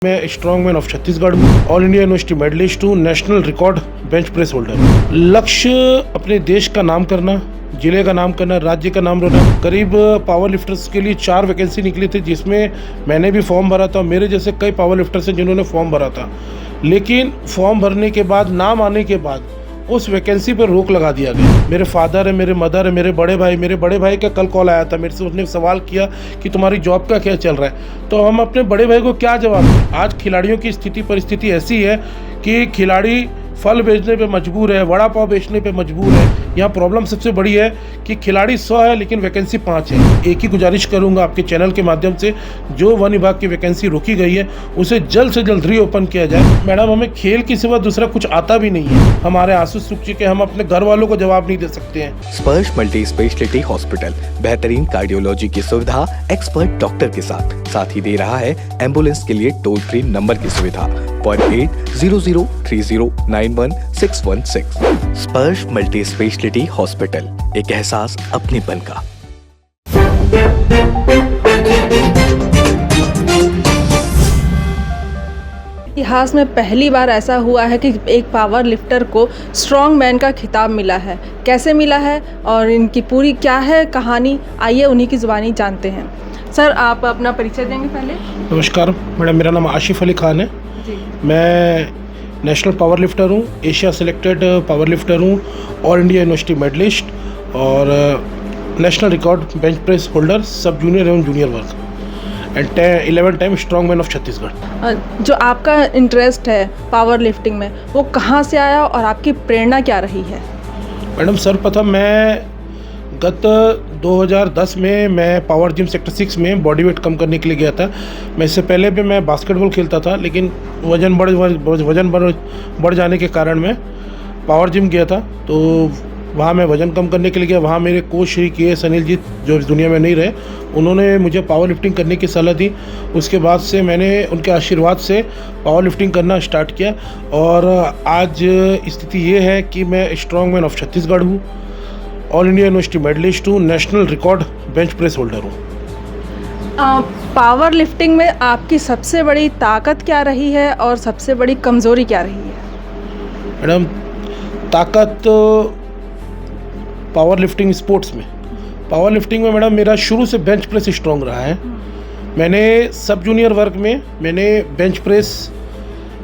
मैं strong man of Chhattisgarh हूँ, all India university medallist हूँ, national record bench press holder. लक्ष्य अपने देश का नाम करना, जिले का नाम करना, राज्य का नाम रोना। करीब पावर लिफ्टर्स के लिए 4 वैकेंसी निकली थी, जिसमें मैंने भी फॉर्म भरा था। मेरे जैसे कई पावर लिफ्टर्स हैं जिन्होंने फॉर्म भरा था, लेकिन फॉर्म भरने के बाद, नाम आने के बाद उस वैकेंसी पर रोक लगा दिया गया। मेरे फादर है, मेरे मदर है, मेरे बड़े भाई का कल कॉल आया था मेरे से। उसने सवाल किया कि तुम्हारी जॉब का क्या चल रहा है, तो हम अपने बड़े भाई को क्या जवाब दें। आज खिलाड़ियों की स्थिति परिस्थिति ऐसी है कि खिलाड़ी फल बेचने पे मजबूर है, वड़ा पाव बेचने पे मजबूर है। यहाँ प्रॉब्लम सबसे बड़ी है कि खिलाड़ी 100 है लेकिन वैकेंसी 5 है। एक ही गुजारिश करूँगा आपके चैनल के माध्यम से, जो वन विभाग की वैकेंसी रोकी गई है उसे जल्द से जल्द रीओपन किया जाए। मैडम, हमें खेल के सिवा दूसरा कुछ आता भी नहीं है। हमारे आंसू सूख चुके, हम अपने घर वालों को जवाब नहीं दे सकते हैं। स्पर्श मल्टी स्पेशलिटी हॉस्पिटल बेहतरीन कार्डियोलॉजी की सुविधा एक्सपर्ट डॉक्टर के साथ ही दे रहा है एम्बुलेंस के लिए टोल फ्री नंबर की सुविधा 08003091616। स्पर्श मल्टी स्पेशलिटी हॉस्पिटल, एक एहसास अपनेपन का। इतिहास में पहली बार ऐसा हुआ है कि एक पावर लिफ्टर को स्ट्रॉन्ग मैन का खिताब मिला है। कैसे मिला है और इनकी पूरी क्या है कहानी, आइए उन्हीं की ज़ुबानी जानते हैं। सर, आप अपना परिचय देंगे पहले? नमस्कार मैडम, मेरा नाम आशिफ अली खान है जी। मैं नेशनल पावर लिफ्टर हूँ, एशिया सेलेक्टेड पावर लिफ्टर हूँ, ऑल इंडिया यूनिवर्सिटी मेडलिस्ट और national record bench press holder, सब जूनियर एवं जूनियर वर्ग and 11 time strong man of Chhattisgarh. जो आपका इंटरेस्ट है पावर लिफ्टिंग में, वो कहाँ से आया और आपकी प्रेरणा क्या रही है? मैडम, सर्वप्रथम मैं गत 2010 में मैं पावर जिम सेक्टर 6 में बॉडी वेट कम करने के लिए गया था। मैं इससे पहले भी मैं बास्केटबॉल खेलता था, लेकिन वज़न बढ़ जाने के कारण मैं पावर जिम गया था। तो वहाँ मैं वज़न कम करने के लिए गया। वहाँ मेरे कोच श्री के अनिल जी, जो इस दुनिया में नहीं रहे, उन्होंने मुझे पावर लिफ्टिंग करने की सलाह दी। उसके बाद से मैंने उनके आशीर्वाद से पावर लिफ्टिंग करना स्टार्ट किया और आज स्थिति ये है कि मैं स्ट्रॉन्ग मैन ऑफ छत्तीसगढ़ हूँ, ऑल इंडिया यूनिवर्सिटी मेडलिस्ट हूँ, national record bench press holder हूँ। पावर लिफ्टिंग में आपकी सबसे बड़ी ताकत क्या रही है और सबसे बड़ी कमज़ोरी क्या रही है? मैडम, ताकत पावर लिफ्टिंग स्पोर्ट्स में, पावर लिफ्टिंग में मैडम मेरा शुरू से बेंच प्रेस स्ट्रॉन्ग रहा है। मैंने सब जूनियर वर्ग में मैंने बेंच प्रेस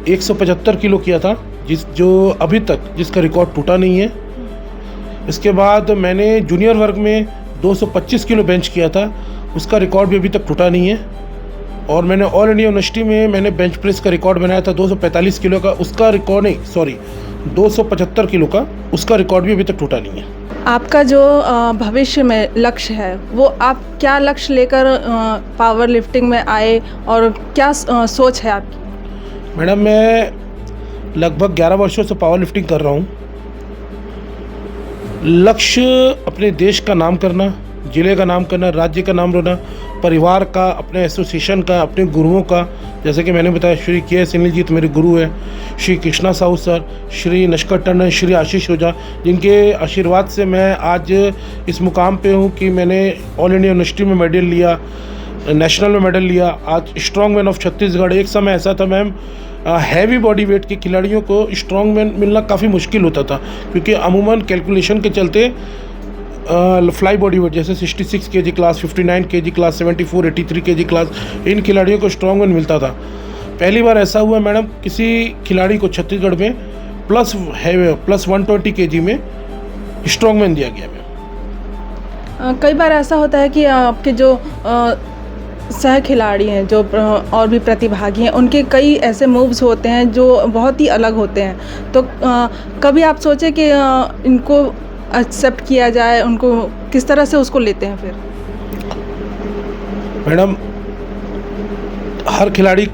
175 किलो किया था, जो अभी तक जिसका रिकॉर्ड टूटा नहीं है। इसके बाद मैंने जूनियर वर्ग में 225 किलो बेंच किया था, उसका रिकॉर्ड भी अभी तक टूटा नहीं है। और मैंने ऑल इंडिया यूनिवर्सिटी में मैंने बेंच प्रेस का रिकॉर्ड बनाया था 245 किलो का, उसका रिकॉर्ड नहीं, सॉरी 275 किलो का, उसका रिकॉर्ड भी अभी तक टूटा नहीं है। आपका जो भविष्य में लक्ष्य है, वो आप क्या लक्ष्य लेकर पावर लिफ्टिंग में आए और क्या सोच है आपकी? मैडम, मैं लगभग 11 वर्षों से पावर लिफ्टिंग कर रहा हूँ। लक्ष्य अपने देश का नाम करना, जिले का नाम करना, राज्य का नाम रोना, परिवार का, अपने एसोसिएशन का, अपने गुरुओं का। जैसे कि मैंने बताया, श्री के अनिल जी तो मेरे गुरु हैं, श्री कृष्णा साहू सर, श्री नटखट टंडन, श्री आशीष ओझा, जिनके आशीर्वाद से मैं आज इस मुकाम पे हूँ कि मैंने ऑल इंडिया यूनिवर्सिटी में मेडल लिया, नेशनल में मेडल लिया। आज स्ट्रॉन्ग मैन ऑफ छत्तीसगढ़। एक समय ऐसा था मैम, हैवी बॉडी वेट के खिलाड़ियों को स्ट्रॉन्ग मैन मिलना काफ़ी मुश्किल होता था, क्योंकि अमूमन कैलकुलेशन के चलते फ्लाई बॉडी वेट जैसे 66 KG class, 59 KG class, 74, 83 KG class, इन खिलाड़ियों को स्ट्रॉन्ग मैन मिलता था। पहली बार ऐसा हुआ मैडम, किसी खिलाड़ी को छत्तीसगढ़ में प्लस 120 केजी में स्ट्रॉन्ग मैन दिया गया। कई बार ऐसा होता है कि आपके जो सह खिलाड़ी हैं, जो और भी प्रतिभागी हैं, उनके कई ऐसे मूव्स होते हैं जो बहुत ही अलग होते हैं। तो कभी आप सोचे कि इनको एक्सेप्ट किया जाए, उनको किस तरह से उसको लेते हैं फिर? मैडम, हर खिलाड़ी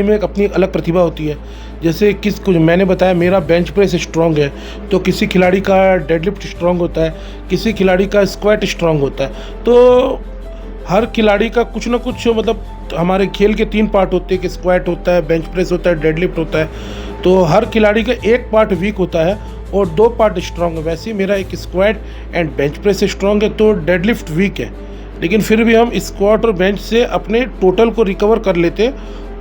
में एक अपनी अलग प्रतिभा होती है। जैसे कुछ मैंने बताया, मेरा बेंच प्रेस स्ट्रॉन्ग है, तो किसी खिलाड़ी का डेडलिफ्ट स्ट्रॉन्ग होता है, किसी खिलाड़ी का स्क्वाट स्ट्रॉन्ग होता है। तो हर खिलाड़ी का कुछ ना कुछ, मतलब हमारे खेल के 3 पार्ट होते हैं कि स्क्वाट होता है, बेंच प्रेस होता है, डेडलिफ्ट होता है। तो हर खिलाड़ी का एक पार्ट वीक होता है और 2 पार्ट स्ट्रॉन्ग है। वैसे ही मेरा एक squat and bench press strong है, तो डेडलिफ्ट वीक है, लेकिन फिर भी हम स्क्वाट और बेंच से अपने टोटल को रिकवर कर लेते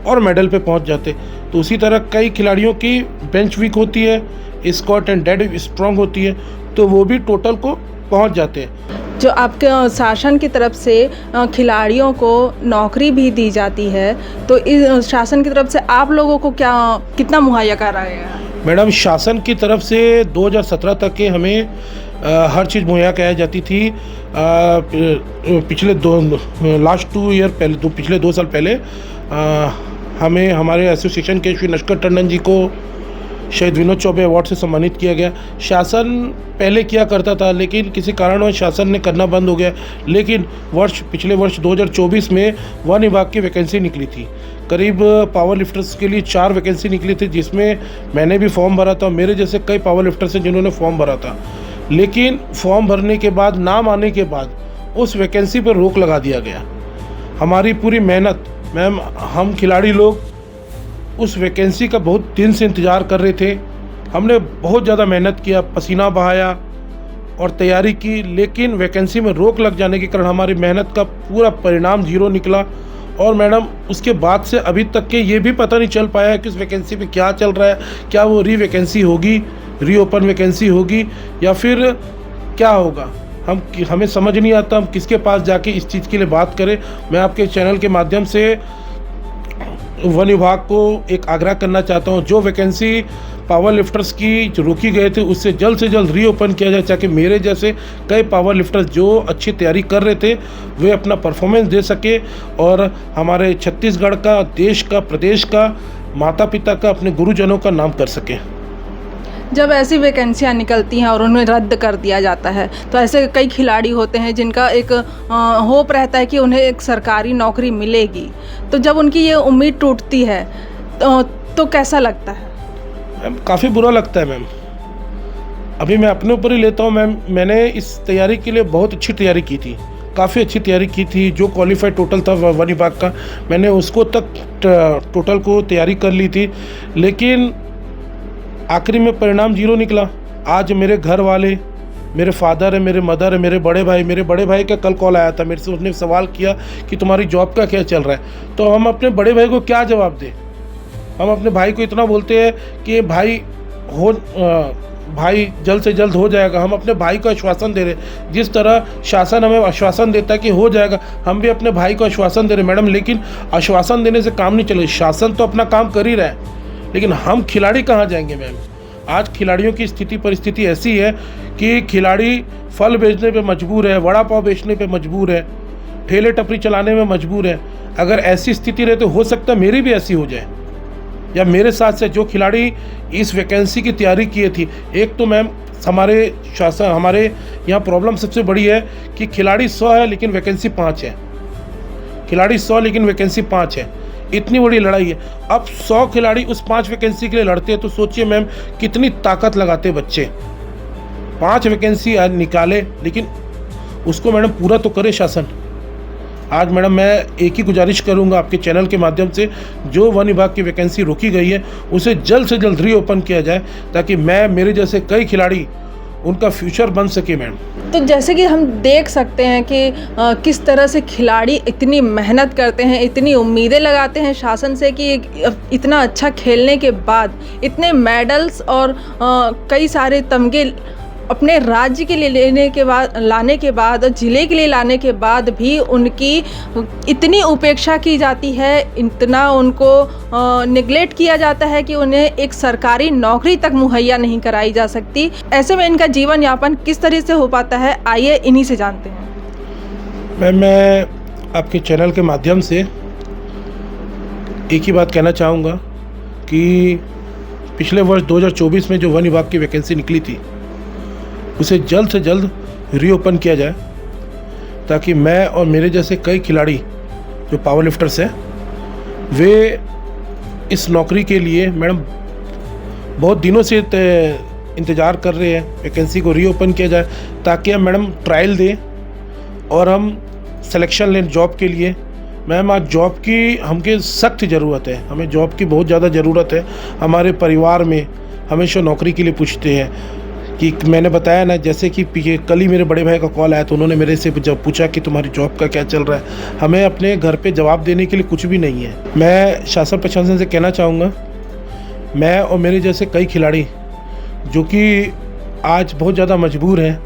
और मेडल पे पहुंच जाते। तो उसी तरह कई खिलाड़ियों की बेंच वीक होती है, स्क्वाट एंड डेड स्ट्रांग होती है, तो वो भी टोटल को पहुंच जाते हैं। जो आपके शासन की तरफ से खिलाड़ियों को नौकरी भी दी जाती है, तो इस शासन की तरफ से आप लोगों को कितना मुहैया कराया गया है? मैडम, शासन की तरफ से 2017 तक के हमें हर चीज़ मुहैया कराई जाती थी। पिछले लास्ट 2 ईयर पहले, पिछले 2 साल पहले हमें हमारे एसोसिएशन के श्री नटवर टंडन जी को शहीद विनोद चौबे अवार्ड से सम्मानित किया गया। शासन पहले किया करता था, लेकिन किसी कारणवश शासन ने करना बंद हो गया। लेकिन पिछले वर्ष 2024 में वन विभाग की वैकेंसी निकली थी। करीब पावर लिफ्टर्स के लिए 4 वैकेंसी निकली थी, जिसमें मैंने भी फॉर्म भरा था। मेरे जैसे कई पावर लिफ्टर्स हैं जिन्होंने फॉर्म भरा था, लेकिन फॉर्म भरने के बाद, नाम आने के बाद उस वैकेंसी पर रोक लगा दिया गया। हमारी पूरी मेहनत, मैम, हम खिलाड़ी लोग उस वैकेंसी का बहुत दिन से इंतज़ार कर रहे थे। हमने बहुत ज़्यादा मेहनत किया, पसीना बहाया और तैयारी की, लेकिन वैकेंसी में रोक लग जाने के कारण हमारी मेहनत का पूरा परिणाम 0 निकला। और मैडम, उसके बाद से अभी तक के ये भी पता नहीं चल पाया है कि उस वैकेंसी पे क्या चल रहा है, क्या वो वैकेंसी होगी, रीओपन वैकेंसी होगी या फिर क्या होगा। हमें समझ नहीं आता हम किसके पास जाके इस चीज़ के लिए बात करें। मैं आपके चैनल के माध्यम से वन विभाग को एक आग्रह करना चाहता हूं, जो वैकेंसी पावर लिफ्टर्स की जो रोकी गए थे उससे जल्द रीओपन किया जाए, ताकि मेरे जैसे कई पावर लिफ्टर्स जो अच्छी तैयारी कर रहे थे वे अपना परफॉर्मेंस दे सके और हमारे छत्तीसगढ़ का, देश का, प्रदेश का, माता पिता का, अपने गुरुजनों का नाम कर सके। जब ऐसी वैकेंसियाँ निकलती हैं और उन्हें रद्द कर दिया जाता है, तो ऐसे कई खिलाड़ी होते हैं जिनका एक होप रहता है कि उन्हें एक सरकारी नौकरी मिलेगी। तो जब उनकी ये उम्मीद टूटती है तो कैसा लगता है? मैम, काफ़ी बुरा लगता है मैम। अभी मैं अपने ऊपर ही लेता हूँ मैम। मैंने इस तैयारी के लिए बहुत अच्छी तैयारी की थी, काफ़ी अच्छी तैयारी की थी। जो क्वालिफाइड टोटल था वन विभाग का, मैंने उसको तक टोटल को तैयारी कर ली थी, लेकिन आखिरी में परिणाम 0 निकला। आज मेरे घर वाले, मेरे फादर है, मेरे मदर है, मेरे बड़े भाई का कल कॉल आया था मेरे से। उसने सवाल किया कि तुम्हारी जॉब का क्या चल रहा है। तो हम अपने बड़े भाई को क्या जवाब दें? हम अपने भाई को इतना बोलते हैं कि भाई जल्द से जल्द हो जाएगा। हम अपने भाई को आश्वासन दे रहे, जिस तरह शासन हमें आश्वासन देता है कि हो जाएगा, हम भी अपने भाई को आश्वासन दे रहे मैडम। लेकिन आश्वासन देने से काम नहीं चले। शासन तो अपना काम कर ही रहा है, लेकिन हम खिलाड़ी कहाँ जाएंगे मैम? आज खिलाड़ियों की परिस्थिति ऐसी है कि खिलाड़ी फल बेचने पे मजबूर है, वड़ा पाव बेचने पे मजबूर है, ठेले टपरी चलाने में मजबूर है। अगर ऐसी स्थिति रहे तो हो सकता है मेरी भी ऐसी हो जाए, या मेरे साथ से जो खिलाड़ी इस वैकेंसी की तैयारी किए थी। एक तो मैम हमारे यहाँ प्रॉब्लम सबसे बड़ी है कि खिलाड़ी 100 है लेकिन वैकेंसी 5 है। खिलाड़ी 100 लेकिन वैकेंसी 5 है। इतनी बड़ी लड़ाई है। अब 100 खिलाड़ी उस 5 वैकेंसी के लिए लड़ते हैं, तो सोचिए मैम कितनी ताकत लगाते बच्चे। 5 वैकेंसी आज निकाले, लेकिन उसको मैडम पूरा तो करे शासन। आज मैडम मैं एक ही गुजारिश करूंगा आपके चैनल के माध्यम से, जो वन विभाग की वैकेंसी रोकी गई है उसे जल्द से जल्द रीओपन किया जाए, ताकि मेरे जैसे कई खिलाड़ी, उनका फ्यूचर बन सके मैम। तो जैसे कि हम देख सकते हैं कि किस तरह से खिलाड़ी इतनी मेहनत करते हैं, इतनी उम्मीदें लगाते हैं शासन से कि इतना अच्छा खेलने के बाद, इतने मेडल्स और कई सारे तमगे अपने राज्य के लिए लाने के बाद, ज़िले के लिए लाने के बाद भी उनकी इतनी उपेक्षा की जाती है, इतना उनको निगलेक्ट किया जाता है कि उन्हें एक सरकारी नौकरी तक मुहैया नहीं कराई जा सकती। ऐसे में इनका जीवन यापन किस तरह से हो पाता है, आइए इन्हीं से जानते हैं। मैं आपके चैनल के माध्यम से एक ही बात कहना चाहूँगा कि पिछले वर्ष 2024 में जो वन विभाग की वैकेंसी निकली थी उसे जल्द से जल्द रीओपन किया जाए, ताकि मैं और मेरे जैसे कई खिलाड़ी जो पावर लिफ्टर्स हैं वे इस नौकरी के लिए मैडम बहुत दिनों से इंतज़ार कर रहे हैं। वैकेंसी को रीओपन किया जाए ताकि हम मैडम ट्रायल दें और हम सिलेक्शन लें जॉब के लिए। मैम आज जॉब की हमके सख्त ज़रूरत है, हमें जॉब की बहुत ज़्यादा ज़रूरत है। हमारे परिवार में हमेशा नौकरी के लिए पूछते हैं कि मैंने बताया ना, जैसे कि कल ही मेरे बड़े भाई का कॉल आया तो उन्होंने मेरे से जब पूछा कि तुम्हारी जॉब का क्या चल रहा है, हमें अपने घर पे जवाब देने के लिए कुछ भी नहीं है। मैं शासन प्रशासन से कहना चाहूँगा, मैं और मेरे जैसे कई खिलाड़ी जो कि आज बहुत ज़्यादा मजबूर हैं,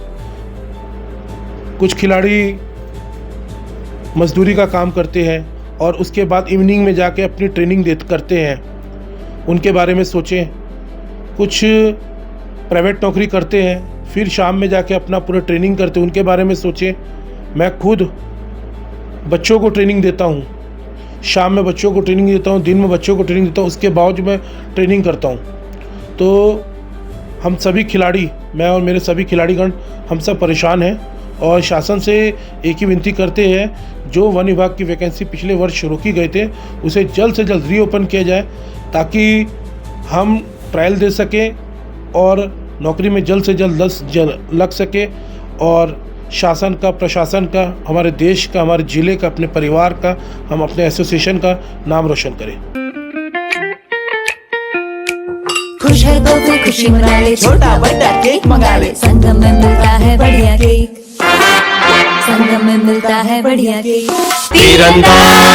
कुछ खिलाड़ी मजदूरी का काम करते हैं और उसके बाद इवनिंग में जाके अपनी ट्रेनिंग करते हैं, उनके बारे में सोचें। कुछ प्राइवेट नौकरी करते हैं फिर शाम में जाके अपना पूरा ट्रेनिंग करते हैं, उनके बारे में सोचें। मैं खुद बच्चों को ट्रेनिंग देता हूँ, शाम में बच्चों को ट्रेनिंग देता हूँ, दिन में बच्चों को ट्रेनिंग देता हूँ, उसके बावजूद मैं ट्रेनिंग करता हूँ। तो हम सभी खिलाड़ी, मैं और मेरे सभी खिलाड़ीगण, हम सब परेशान हैं और शासन से एक ही विनती करते हैं, जो वन विभाग की वैकेंसी पिछले वर्ष रोकी गए थे उसे जल्द से जल्द रीओपन किया जाए, ताकि हम ट्रायल दे सकें और नौकरी में जल्द से जल्द लग सके और शासन का, प्रशासन का, हमारे देश का, हमारे ज़िले का, अपने परिवार का, हम अपने एसोसिएशन का नाम रोशन करें। खुश है तो कोई खुशी मना ले, छोटा बड़ा केक मंगा ले, संगम में मिलता है बढ़िया केक, संगम में मिलता है बढ़िया केक। तीरंदाज